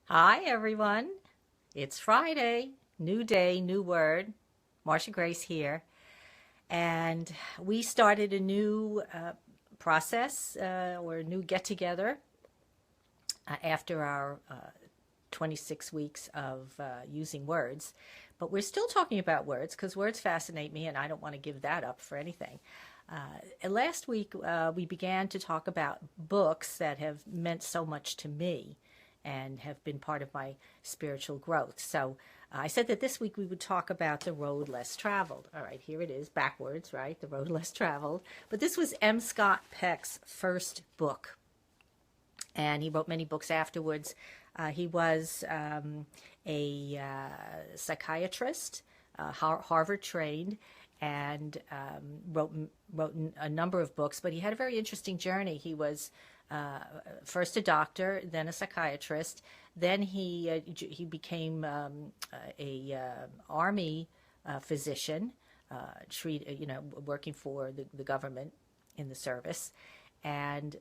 Hi, everyone. It's Friday. New day, new word. Marsha Grace here. And we started a new process or a new get together after our 26 weeks of using words. But we're still talking about words because words fascinate me and I don't want to give that up for anything. Last week, we began to talk about books that have meant so much to me and have been part of my spiritual growth. So I said that this week we would talk about The Road Less Traveled. All right, here it is, backwards, right? The Road Less Traveled. But this was M. Scott Peck's first book, and he wrote many books afterwards. He was a psychiatrist, Harvard trained, and wrote a number of books. But he had a very interesting journey. He was first a doctor, then a psychiatrist, then he became a army physician, working for the government in the service. And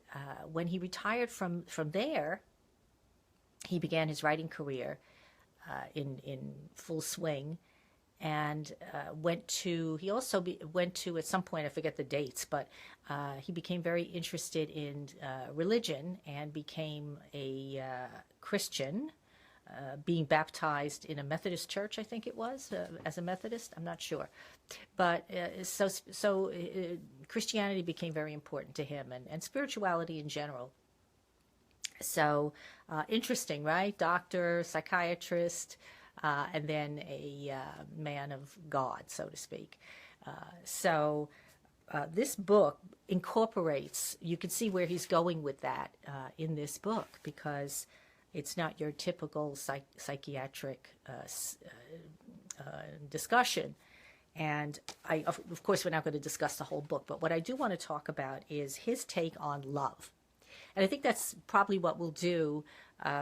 when he retired from there, he began his writing career in full swing, and went to at some point, I forget the dates, but he became very interested in religion and became a Christian, being baptized in a Methodist church, I think it was, as a Methodist. I'm not sure, but Christianity became very important to him, and spirituality in general. So interesting, right? Doctor, psychiatrist, and then a man of God, so to speak. So this book incorporates, you can see where he's going with that in this book, because it's not your typical psychiatric discussion. And of course, we're not going to discuss the whole book, but what I do want to talk about is his take on love. And I think that's probably what we'll do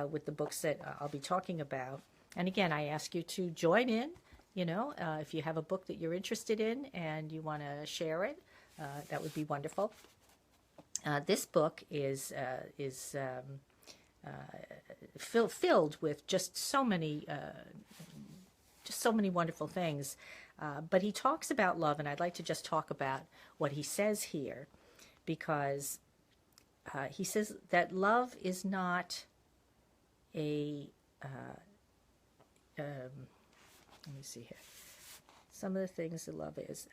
with the books that I'll be talking about. And again, I ask you to join in, if you have a book that you're interested in and you want to share it, that would be wonderful. This book is filled with just so many wonderful things. But he talks about love, and I'd like to just talk about what he says here, because he says that love is not a let me see here. Some of the things that love is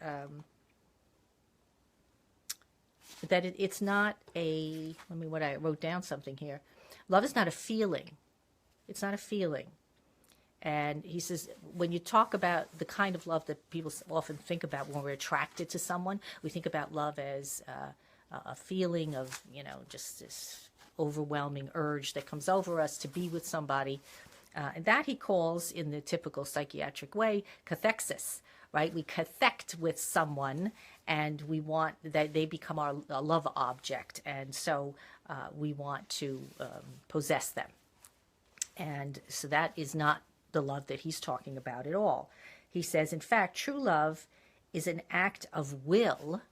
that it's not a. What I wrote down something here. Love is not a feeling. It's not a feeling. And he says, when you talk about the kind of love that people often think about when we're attracted to someone, we think about love as a feeling of, just this overwhelming urge that comes over us to be with somebody. And that he calls, in the typical psychiatric way, cathexis, right? We cathect with someone and we want that they become our love object. And so we want to possess them. And so that is not the love that he's talking about at all. He says, in fact, true love is an act of will.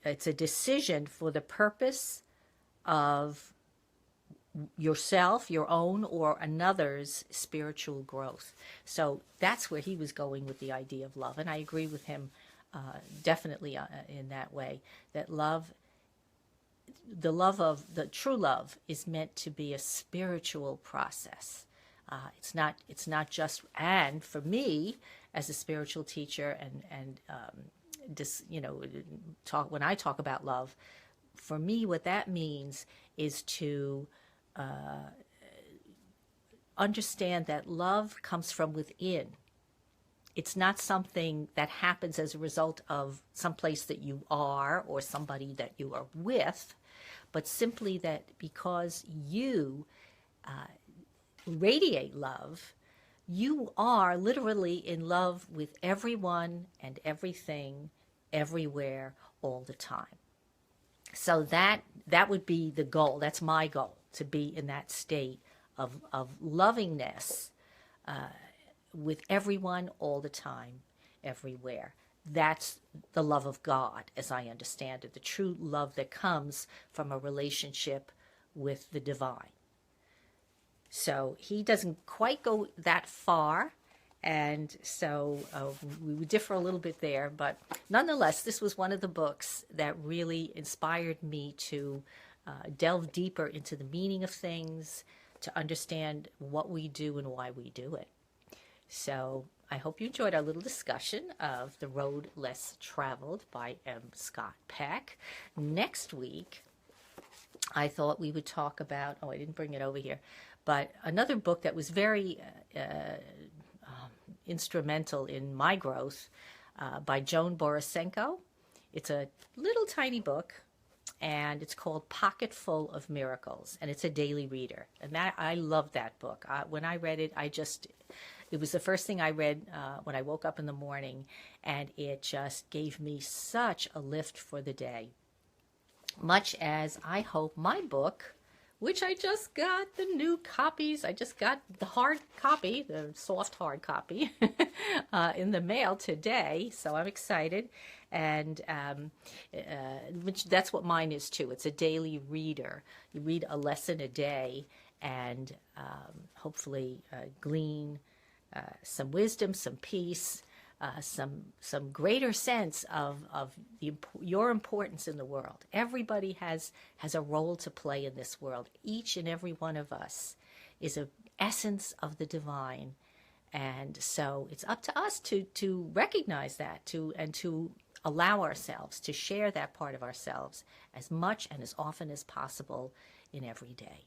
It's a decision for the purpose of yourself, your own, or another's spiritual growth. So that's where he was going with the idea of love. And I agree with him definitely in that way, that the true love is meant to be a spiritual process. It's not just, and for me as a spiritual teacher when I talk about love, for me what that means is to understand that love comes from within. It's not something that happens as a result of some place that you are or somebody that you are with, but simply that because you radiate love, you are literally in love with everyone and everything, everywhere, all the time. So that would be the goal. That's my goal, to be in that state of lovingness with everyone, all the time, everywhere. that's the love of God, as I understand it, the true love that comes from a relationship with the divine. So he doesn't quite go that far, and so we differ a little bit there. But nonetheless, this was one of the books that really inspired me to delve deeper into the meaning of things, to understand what we do and why we do it. So I hope you enjoyed our little discussion of The Road Less Traveled by M. Scott Peck. Next week, I thought we would talk about, I didn't bring it over here, but another book that was very instrumental in my growth by Joan Borisenko. It's a little tiny book, and it's called Pocketful of Miracles, and it's a daily reader. And I love that book. When I read it, it was the first thing I read when I woke up in the morning, and it just gave me such a lift for the day. Much as I hope my book, which I just got the new copies, I just got the hard copy, the soft hard copy, in the mail today, so I'm excited. And which that's what mine is too. It's a daily reader. You read a lesson a day, and hopefully glean some wisdom, some peace, some greater sense of your importance in the world. Everybody has a role to play in this world. Each and every one of us is an essence of the divine, and so it's up to us to recognize that, and to allow ourselves to share that part of ourselves as much and as often as possible in every day.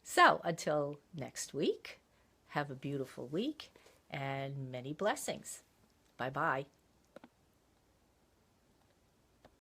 So until next week, have a beautiful week and many blessings. Bye-bye.